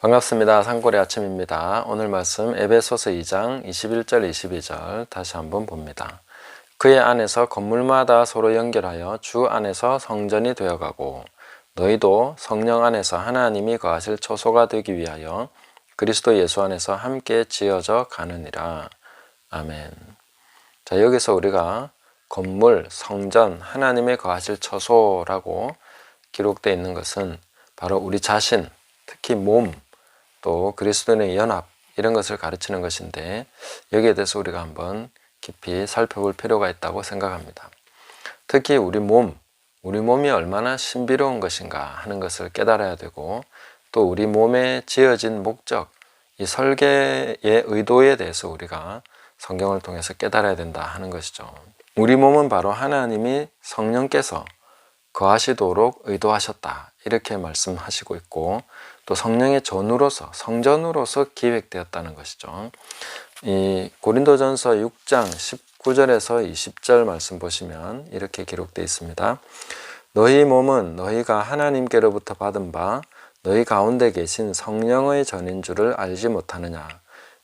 반갑습니다. 산골의 아침입니다. 오늘 말씀 에베소서 2장 21절 22절 다시 한번 봅니다. 그의 안에서 건물마다 서로 연결하여 주 안에서 성전이 되어가고 너희도 성령 안에서 하나님이 거하실 초소가 되기 위하여 그리스도 예수 안에서 함께 지어져 가느니라. 아멘. 자, 여기서 우리가 건물, 성전, 하나님의 거하실 처소라고 기록되어 있는 것은 바로 우리 자신, 특히 몸, 또 그리스도인의 연합, 이런 것을 가르치는 것인데, 여기에 대해서 우리가 한번 깊이 살펴볼 필요가 있다고 생각합니다. 특히 우리 몸이 얼마나 신비로운 것인가 하는 것을 깨달아야 되고, 또 우리 몸에 지어진 목적, 이 설계의 의도에 대해서 우리가 성경을 통해서 깨달아야 된다 하는 것이죠. 우리 몸은 바로 하나님이 성령께서 거하시도록 의도하셨다, 이렇게 말씀하시고 있고, 또 성령의 전으로서, 성전으로서 기획되었다는 것이죠. 이 고린도전서 6장 19절에서 20절 말씀 보시면 이렇게 기록되어 있습니다. 너희 몸은 너희가 하나님께로부터 받은 바 너희 가운데 계신 성령의 전인 줄을 알지 못하느냐.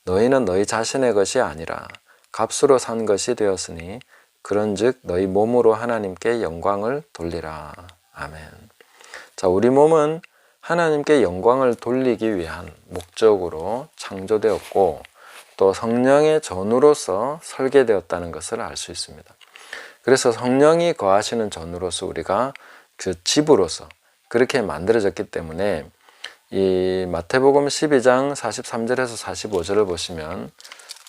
너희는 너희 자신의 것이 아니라 값으로 산 것이 되었으니 그런즉 너희 몸으로 하나님께 영광을 돌리라. 아멘. 자, 우리 몸은 하나님께 영광을 돌리기 위한 목적으로 창조되었고, 또 성령의 전으로서 설계되었다는 것을 알 수 있습니다. 그래서 성령이 거하시는 전으로서 우리가 그 집으로서 그렇게 만들어졌기 때문에, 이 마태복음 12장 43절에서 45절을 보시면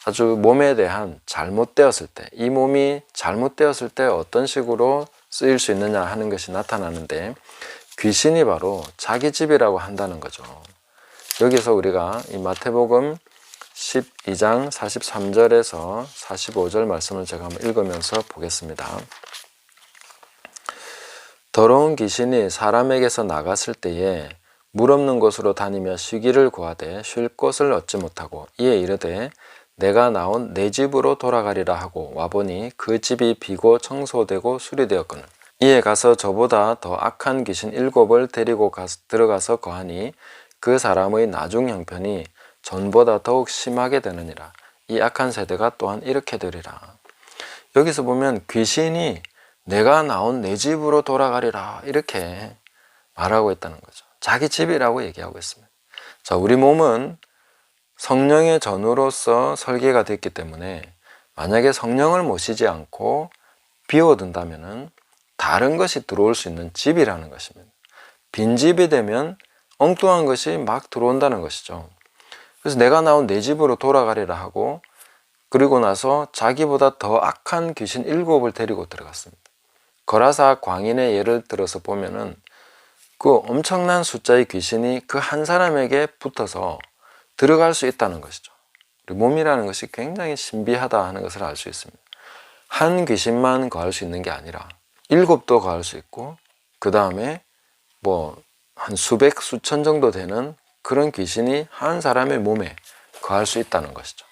아주 몸에 대한 잘못되었을 때, 이 몸이 잘못되었을 때 어떤 식으로 쓰일 수 있느냐 하는 것이 나타나는데, 귀신이 바로 자기 집이라고 한다는 거죠. 여기서 우리가 이 마태복음 12장 43절에서 45절 말씀을 제가 한번 읽으면서 보겠습니다. 더러운 귀신이 사람에게서 나갔을 때에 물 없는 곳으로 다니며 쉬기를 구하되 쉴 곳을 얻지 못하고 이에 이르되 내가 나온 내 집으로 돌아가리라 하고 와보니 그 집이 비고 청소되고 수리되었거늘 이에 가서 저보다 더 악한 귀신 7을 데리고 들어가서 거하니 그 사람의 나중 형편이 전보다 더욱 심하게 되느니라. 이 악한 세대가 또한 이렇게 되리라. 여기서 보면 귀신이 내가 나온 내 집으로 돌아가리라, 이렇게 말하고 있다는 거죠. 자기 집이라고 얘기하고 있습니다. 자, 우리 몸은 성령의 전으로서 설계가 됐기 때문에 만약에 성령을 모시지 않고 비워둔다면은 다른 것이 들어올 수 있는 집이라는 것입니다. 빈집이 되면 엉뚱한 것이 막 들어온다는 것이죠. 그래서 내가 나온 내 집으로 돌아가리라 하고, 그리고 나서 자기보다 더 악한 귀신 7을 데리고 들어갔습니다. 거라사 광인의 예를 들어서 보면은 그 엄청난 숫자의 귀신이 그 한 사람에게 붙어서 들어갈 수 있다는 것이죠. 우리 몸이라는 것이 굉장히 신비하다 하는 것을 알 수 있습니다. 한 귀신만 거할 수 있는 게 아니라 7도 거할 수 있고, 그 다음에 한 수백, 수천 정도 되는 그런 귀신이 한 사람의 몸에 거할 수 있다는 것이죠.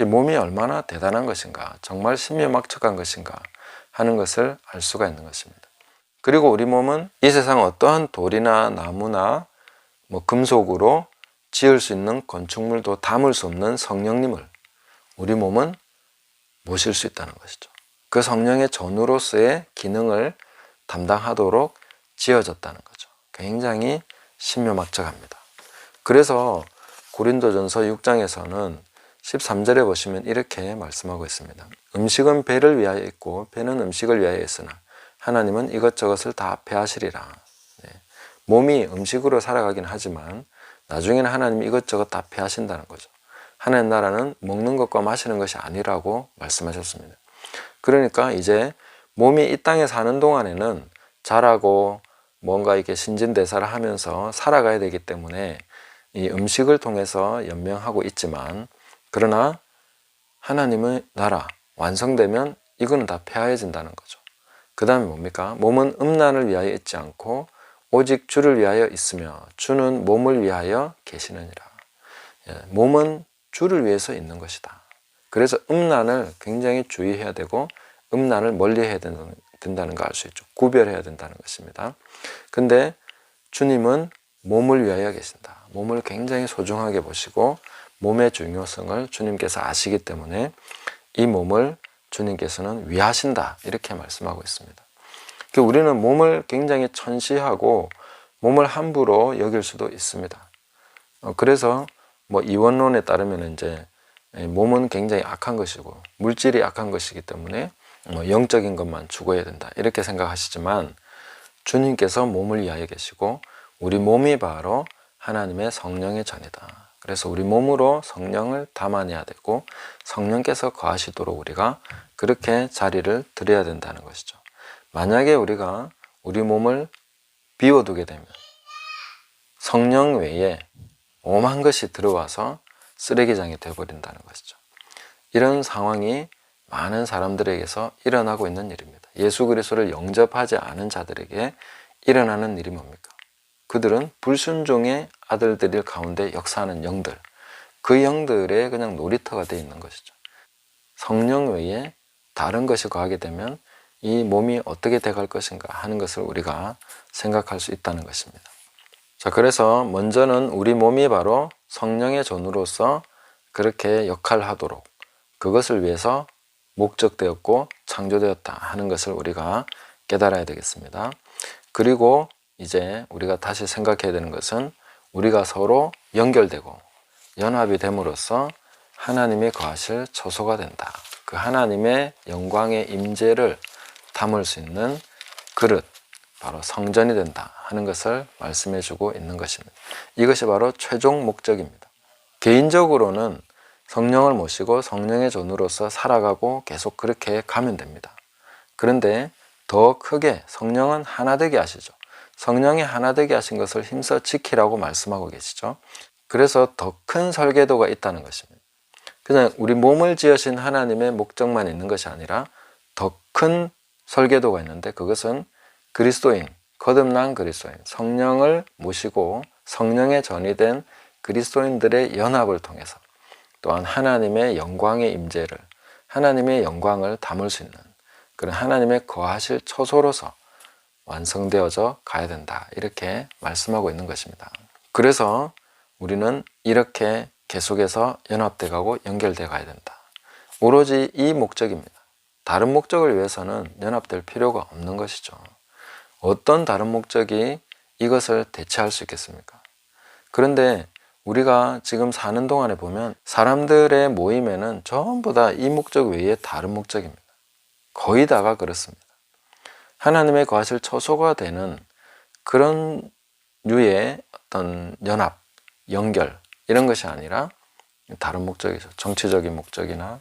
몸이 얼마나 대단한 것인가, 정말 신묘막측한 것인가 하는 것을 알 수가 있는 것입니다. 그리고 우리 몸은 이 세상 어떠한 돌이나 나무나 금속으로 지을 수 있는 건축물도 담을 수 없는 성령님을 우리 몸은 모실 수 있다는 것이죠. 그 성령의 전으로서의 기능을 담당하도록 지어졌다는 거죠. 굉장히 신묘막측합니다. 그래서 고린도전서 6장에서는 13절에 보시면 이렇게 말씀하고 있습니다. 음식은 배를 위하여 있고 배는 음식을 위하여 있으나 하나님은 이것저것을 다 배하시리라. 몸이 음식으로 살아가긴 하지만 나중에는 하나님이 이것저것 다 배하신다는 거죠. 하나님 나라는 먹는 것과 마시는 것이 아니라고 말씀하셨습니다. 그러니까 이제 몸이 이 땅에 사는 동안에는 자라고 뭔가 이렇게 신진대사를 하면서 살아가야 되기 때문에 이 음식을 통해서 연명하고 있지만, 그러나 하나님의 나라 완성되면 이거는 다 폐하해진다는 거죠. 그 다음에 뭡니까? 몸은 음란을 위하여 있지 않고 오직 주를 위하여 있으며 주는 몸을 위하여 계시느니라. 몸은 주를 위해서 있는 것이다. 그래서 음란을 굉장히 주의해야 되고 음란을 멀리해야 된다는 거 알 수 있죠. 구별해야 된다는 것입니다. 근데 주님은 몸을 위하여 계신다. 몸을 굉장히 소중하게 보시고 몸의 중요성을 주님께서 아시기 때문에 이 몸을 주님께서는 위하신다 이렇게 말씀하고 있습니다. 우리는 몸을 굉장히 천시하고 몸을 함부로 여길 수도 있습니다. 그래서 이원론에 따르면 이제 몸은 굉장히 악한 것이고 물질이 악한 것이기 때문에 영적인 것만 추구해야 된다 이렇게 생각하시지만 주님께서 몸을 위하여 계시고 우리 몸이 바로 하나님의 성령의 전이다. 그래서 우리 몸으로 성령을 담아내야 되고 성령께서 거하시도록 우리가 그렇게 자리를 드려야 된다는 것이죠. 만약에 우리가 우리 몸을 비워두게 되면 성령 외에 오만 것이 들어와서 쓰레기장이 되어버린다는 것이죠. 이런 상황이 많은 사람들에게서 일어나고 있는 일입니다. 예수 그리스도를 영접하지 않은 자들에게 일어나는 일이 뭡니까? 그들은 불순종의 아들들일 가운데 역사하는 영들, 그 영들의 그냥 놀이터가 되어 있는 것이죠. 성령 외에 다른 것이 거하게 되면 이 몸이 어떻게 돼갈 것인가 하는 것을 우리가 생각할 수 있다는 것입니다. 자, 그래서 먼저는 우리 몸이 바로 성령의 전으로서 그렇게 역할하도록 그것을 위해서 목적되었고 창조되었다 하는 것을 우리가 깨달아야 되겠습니다. 그리고 이제 우리가 다시 생각해야 되는 것은 우리가 서로 연결되고 연합이 됨으로써 하나님이 거하실 처소가 된다. 그 하나님의 영광의 임재를 담을 수 있는 그릇, 바로 성전이 된다 하는 것을 말씀해 주고 있는 것입니다. 이것이 바로 최종 목적입니다. 개인적으로는 성령을 모시고 성령의 전으로서 살아가고 계속 그렇게 가면 됩니다. 그런데 더 크게 성령은 하나 되게 하시죠. 성령이 하나 되게 하신 것을 힘써 지키라고 말씀하고 계시죠. 그래서 더 큰 설계도가 있다는 것입니다. 그냥 우리 몸을 지으신 하나님의 목적만 있는 것이 아니라 더 큰 설계도가 있는데 그것은 그리스도인, 거듭난 그리스도인, 성령을 모시고 성령의 전이 된 그리스도인들의 연합을 통해서 또한 하나님의 영광의 임재를, 하나님의 영광을 담을 수 있는 그런 하나님의 거하실 처소로서 완성되어져 가야 된다 이렇게 말씀하고 있는 것입니다. 그래서 우리는 이렇게 계속해서 연합돼 가고 연결돼 가야 된다. 오로지 이 목적입니다. 다른 목적을 위해서는 연합될 필요가 없는 것이죠. 어떤 다른 목적이 이것을 대체할 수 있겠습니까? 그런데 우리가 지금 사는 동안에 보면 사람들의 모임에는 전부 다 이 목적 외에 다른 목적입니다. 거의 다가 그렇습니다. 하나님의 거하실 처소가 되는 그런 류의 어떤 연합, 연결 이런 것이 아니라 다른 목적이죠. 정치적인 목적이나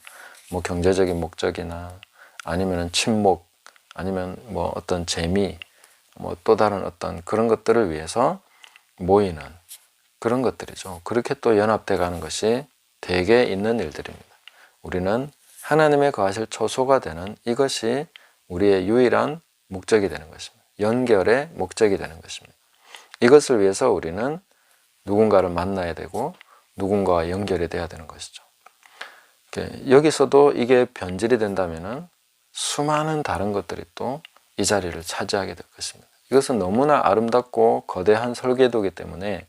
경제적인 목적이나 아니면 친목 아니면 어떤 재미 또 다른 어떤 그런 것들을 위해서 모이는 그런 것들이죠. 그렇게 또 연합돼 가는 것이 대개 있는 일들입니다. 우리는 하나님의 거하실 처소가 되는 이것이 우리의 유일한 목적이 되는 것입니다. 연결의 목적이 되는 것입니다. 이것을 위해서 우리는 누군가를 만나야 되고 누군가와 연결이 돼야 되는 것이죠. 여기서도 이게 변질이 된다면 수많은 다른 것들이 또 이 자리를 차지하게 될 것입니다. 이것은 너무나 아름답고 거대한 설계도이기 때문에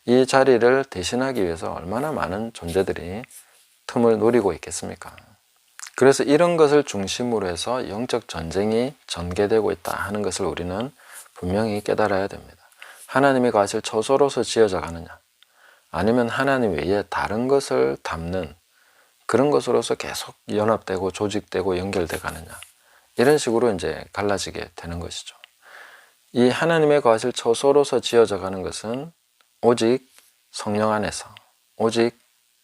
이 자리를 대신하기 위해서 얼마나 많은 존재들이 틈을 노리고 있겠습니까? 그래서 이런 것을 중심으로 해서 영적 전쟁이 전개되고 있다 하는 것을 우리는 분명히 깨달아야 됩니다. 하나님이 거하실 처소로서 지어져 가느냐 아니면 하나님 외에 다른 것을 담는 그런 것으로서 계속 연합되고 조직되고 연결돼 가느냐 이런 식으로 이제 갈라지게 되는 것이죠. 이 하나님의 거하실 처소로서 지어져 가는 것은 오직 성령 안에서 오직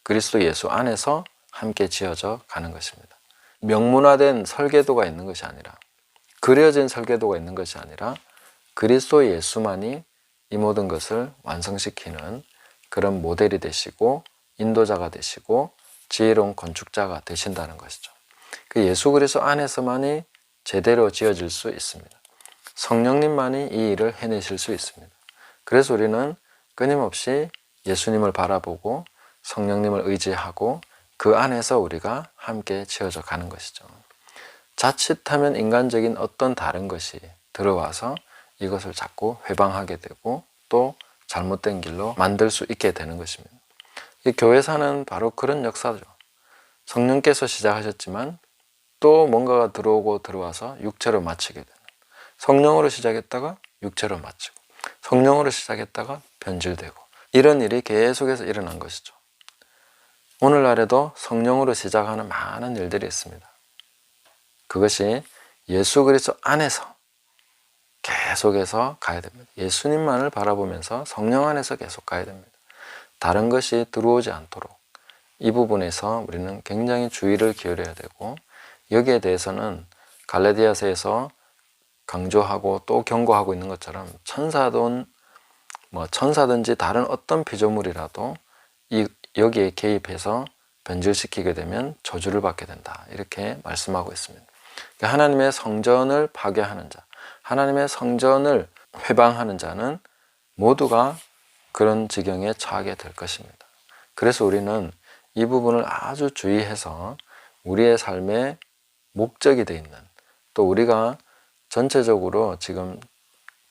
그리스도 예수 안에서 함께 지어져 가는 것입니다. 명문화된 설계도가 있는 것이 아니라 그려진 설계도가 있는 것이 아니라 그리스도 예수만이 이 모든 것을 완성시키는 그런 모델이 되시고 인도자가 되시고 지혜로운 건축자가 되신다는 것이죠. 그 예수 그리스도 안에서만이 제대로 지어질 수 있습니다. 성령님만이 이 일을 해내실 수 있습니다. 그래서 우리는 끊임없이 예수님을 바라보고 성령님을 의지하고 그 안에서 우리가 함께 지어져 가는 것이죠. 자칫하면 인간적인 어떤 다른 것이 들어와서 이것을 자꾸 회방하게 되고 또 잘못된 길로 만들 수 있게 되는 것입니다. 이 교회사는 바로 그런 역사죠. 성령께서 시작하셨지만 또 뭔가가 들어오고 들어와서 육체로 마치게 되는, 성령으로 시작했다가 육체로 마치고, 성령으로 시작했다가 변질되고, 이런 일이 계속해서 일어난 것이죠. 오늘날에도 성령으로 시작하는 많은 일들이 있습니다. 그것이 예수 그리스도 안에서 계속해서 가야 됩니다. 예수님만을 바라보면서 성령 안에서 계속 가야 됩니다. 다른 것이 들어오지 않도록 이 부분에서 우리는 굉장히 주의를 기울여야 되고, 여기에 대해서는 갈라디아서에서 강조하고 또 경고하고 있는 것처럼 천사든지 다른 어떤 피조물이라도 여기에 개입해서 변질시키게 되면 저주를 받게 된다, 이렇게 말씀하고 있습니다. 하나님의 성전을 파괴하는 자, 하나님의 성전을 회방하는 자는 모두가 그런 지경에 처하게 될 것입니다. 그래서 우리는 이 부분을 아주 주의해서 우리의 삶의 목적이 되어 있는, 또 우리가 전체적으로 지금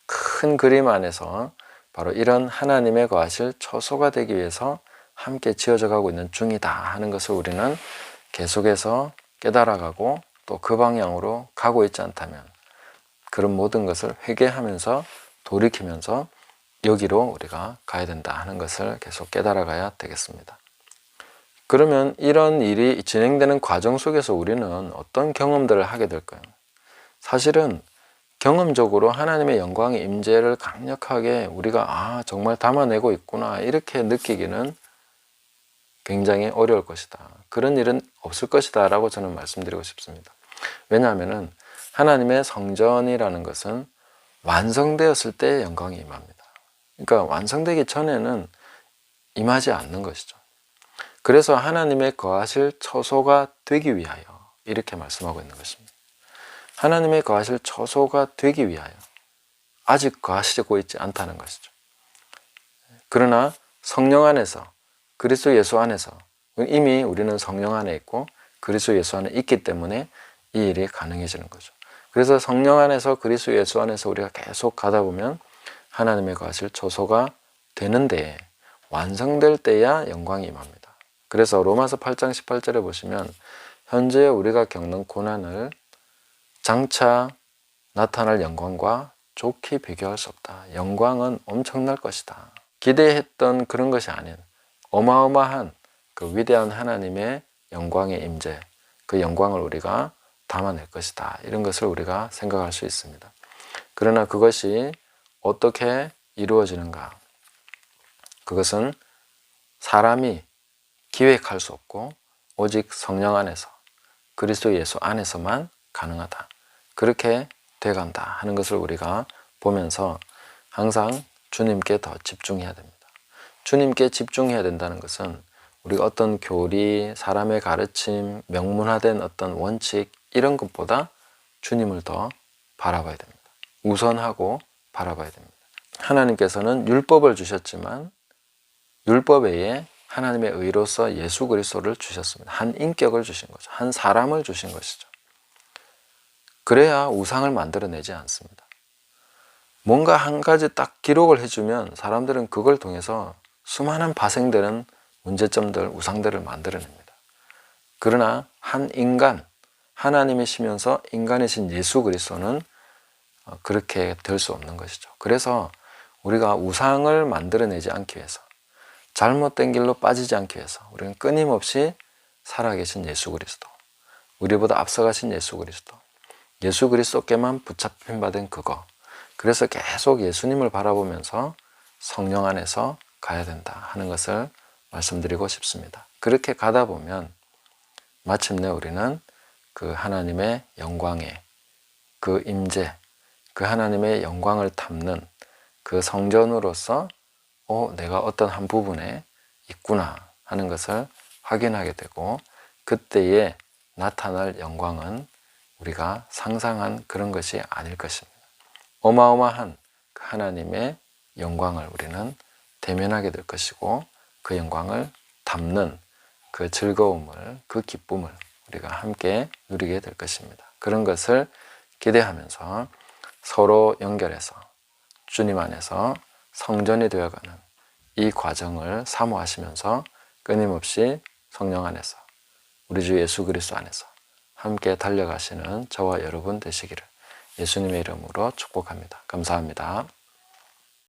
큰 그림 안에서 바로 이런 하나님의 거하실 처소가 되기 위해서 함께 지어져 가고 있는 중이다 하는 것을 우리는 계속해서 깨달아가고, 또 그 방향으로 가고 있지 않다면 그런 모든 것을 회개하면서 돌이키면서 여기로 우리가 가야 된다 하는 것을 계속 깨달아가야 되겠습니다. 그러면 이런 일이 진행되는 과정 속에서 우리는 어떤 경험들을 하게 될까요? 사실은 경험적으로 하나님의 영광의 임재를 강력하게 우리가 정말 담아내고 있구나, 이렇게 느끼기는 굉장히 어려울 것이다. 그런 일은 없을 것이다 라고 저는 말씀드리고 싶습니다. 왜냐하면 하나님의 성전이라는 것은 완성되었을 때 영광이 임합니다. 그러니까 완성되기 전에는 임하지 않는 것이죠. 그래서 하나님의 거하실 처소가 되기 위하여 이렇게 말씀하고 있는 것입니다. 하나님의 거하실 처소가 되기 위하여 아직 거하시고 있지 않다는 것이죠. 그러나 성령 안에서, 그리스도 예수 안에서, 이미 우리는 성령 안에 있고 그리스도 예수 안에 있기 때문에 이 일이 가능해지는 거죠. 그래서 성령 안에서 그리스도 예수 안에서 우리가 계속 가다 보면 하나님의 거하실 처소가 되는데, 완성될 때야 영광이 임합니다. 그래서 로마서 8장 18절에 보시면 현재 우리가 겪는 고난을 장차 나타날 영광과 좋게 비교할 수 없다. 영광은 엄청날 것이다. 기대했던 그런 것이 아닌 어마어마한 그 위대한 하나님의 영광의 임재, 그 영광을 우리가 담아낼 것이다. 이런 것을 우리가 생각할 수 있습니다. 그러나 그것이 어떻게 이루어지는가? 그것은 사람이 기획할 수 없고 오직 성령 안에서, 그리스도 예수 안에서만 가능하다. 그렇게 돼간다 하는 것을 우리가 보면서 항상 주님께 더 집중해야 됩니다. 주님께 집중해야 된다는 것은 우리가 어떤 교리, 사람의 가르침, 명문화된 어떤 원칙, 이런 것보다 주님을 더 바라봐야 됩니다. 우선하고 바라봐야 됩니다. 하나님께서는 율법을 주셨지만 율법 외에 하나님의 의로서 예수 그리스도를 주셨습니다. 한 인격을 주신 거죠. 한 사람을 주신 것이죠. 그래야 우상을 만들어내지 않습니다. 뭔가 한 가지 딱 기록을 해주면 사람들은 그걸 통해서 수많은 파생되는 문제점들, 우상들을 만들어냅니다. 그러나 한 인간, 하나님이시면서 인간이신 예수 그리스도는 그렇게 될 수 없는 것이죠. 그래서 우리가 우상을 만들어내지 않기 위해서, 잘못된 길로 빠지지 않기 위해서 우리는 끊임없이 살아계신 예수 그리스도, 우리보다 앞서가신 예수 그리스도, 예수 그리스도께만 붙잡힌 바 된 그거, 그래서 계속 예수님을 바라보면서 성령 안에서 가야 된다 하는 것을 말씀드리고 싶습니다. 그렇게 가다 보면 마침내 우리는 그 하나님의 영광의 그 임재, 그 하나님의 영광을 담는 그 성전으로서 내가 어떤 한 부분에 있구나 하는 것을 확인하게 되고, 그때에 나타날 영광은 우리가 상상한 그런 것이 아닐 것입니다. 어마어마한 그 하나님의 영광을 우리는 대면하게 될 것이고, 그 영광을 담는 그 즐거움을, 그 기쁨을 우리가 함께 누리게 될 것입니다. 그런 것을 기대하면서 서로 연결해서 주님 안에서 성전이 되어가는 이 과정을 사모하시면서 끊임없이 성령 안에서 우리 주 예수 그리스도 안에서 함께 달려가시는 저와 여러분 되시기를 예수님의 이름으로 축복합니다. 감사합니다.